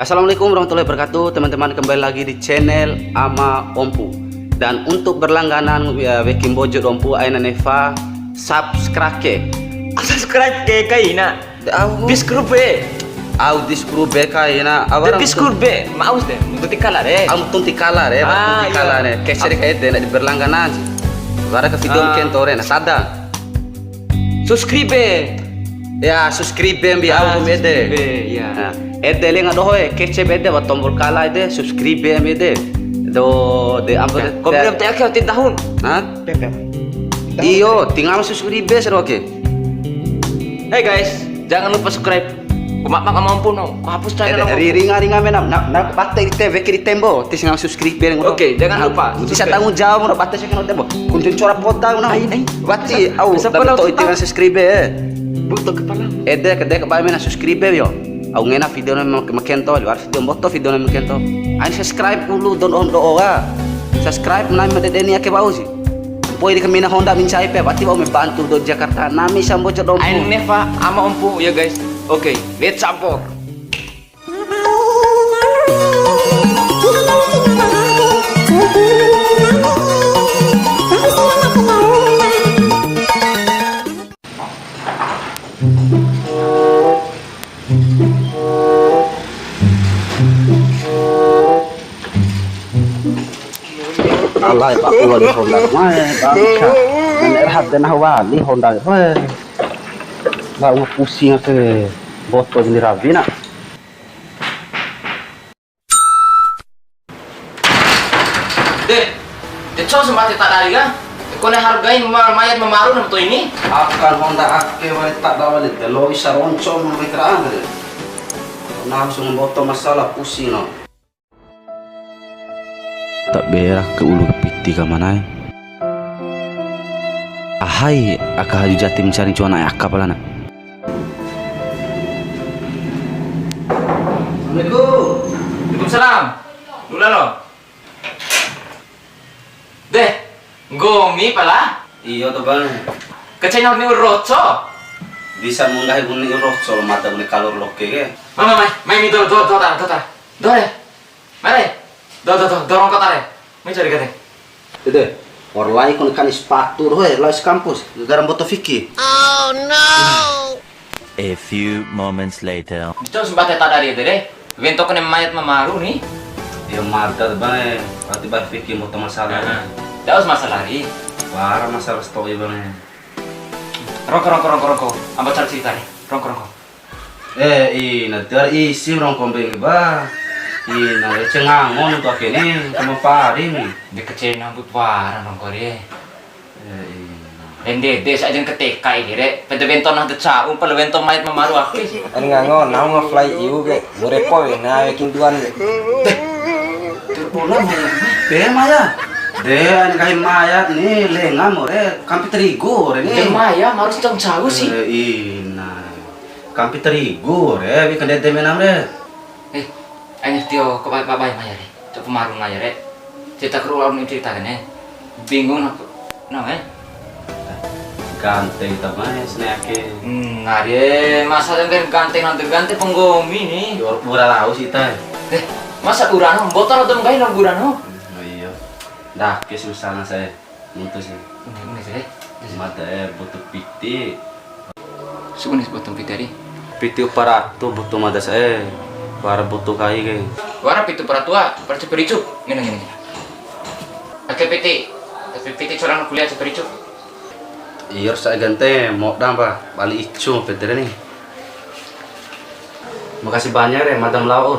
Assalamualaikum warahmatullahi wabarakatuh, teman-teman, kembali lagi di channel Ama Ompu. Dan untuk berlangganan Wekin Bojo Ompu Aina Neva subscribe ke kaina diskrube au diskrube kaina awara diskrube maus deh butik kala deh au tunti kala re tunti kala re keseri kaite na di berlangganan wara ke video mungkin tore na sada subscribe ya subscribe bi au mede ya ede lenga dohoe kece bede wa tombol kala ide subscribe mede do de amber komplain teh ke tahun ha iyo tinggal subscribe seroke. Hey guys, jangan lupa subscribe. Kumak mampu no, hapus channel. Ringa menam, nak batai di TV kiri tembo, tis ngang subscribe ngono. Oke, jangan lupa. Bisa tanggung jawab ngono batai sing tembo. Kuncun cora pota ngono. Bati au dapat itu ngang subscribe. Butuh kepala. Ede kede kepala mena subscribe yo. Au ngena video na makento, war video moto video na makento. Ai subscribe dulu don on do ga. Subscribe na medeni ake bau sih. Poi di Kemina Honda mincai pe, berarti mau membantu do Jakarta. Nami sambo codom. Aina Neva ama Ompu ya guys. Oke, let's campur. Allah Pak Wali Honda mai Pak dan erhat dan Wali Honda weh lah pusing ke botol ini rabi nak Deh coba sempat tak dari kan? Kone hargain mayat memaru nam to ini? akan Honda ake wali tak dawa le lo isa roncong mereka deh langsung botol masalah pusing no tak berak ke ulu piti ke mana ahai aka haju jatim mencari cuan ayah kapal anak. Assalamualaikum. Waalaikumsalam. Lula lo. Deh, gomi pala. Iya tuh bang. Kecenya ni roco. Bisa munggahi bunyi roco mata bunyi kalor loke ke. Mama, mai do ta. Dore. Mare. Dorong kota deh. Mai cari kate. Dede, orlai kon kan sepatu roe, las kampus, garam boto fiki. Oh no. A few moments later. Coba sempat tak dari deh. Bento kene mayat memaru nih. Ya marga bang, berarti bar fiki moto masalah. Dah masalah nih. Wara masalah stoi bang. Rongko. Ambil cari cerita nih. Rongko. Ina dari isi rongko bang ba. Ina cengangon tuh kene, kamu pari nih. Dia kecil nambut warna rongko deh. Ende saja yang ketika ini deh. Pada bento nang tecau, pada bento mayat memaru akis. Anh ngangon, nau nge-fly iu ke, murepo na yakin tuan ke. Terpulang ya. Maya. Deh, kayak mayat nih, lengam more, kampi terigu nih. Maya harus cang jauh sih. Ina, kampi terigu re, bikin dede menam re. Ayo Tio, kok apa Maya deh? Coba marung Maya deh. Cerita keruang nih cerita kan ya. Bingung aku, Ganteng tamanya senake. Ngare masa kan ganteng penggomi nih. Murah laus kita. Masa urano botol atau enggak ini urano? Oh iya. Dah kes misalnya saya mutus sih. Ini sih. Mata butuh piti. Sunis botol piteri. Piti uparato butuh mata saya. Para butuh kai ke. Wara pitu paratua, perce pericuk. Gini. Oke piti. Tapi piti curang kuliah pericuk. Iya saya ganti mau nambah balik icu petere nih. Makasih banyak ya Madam Lau.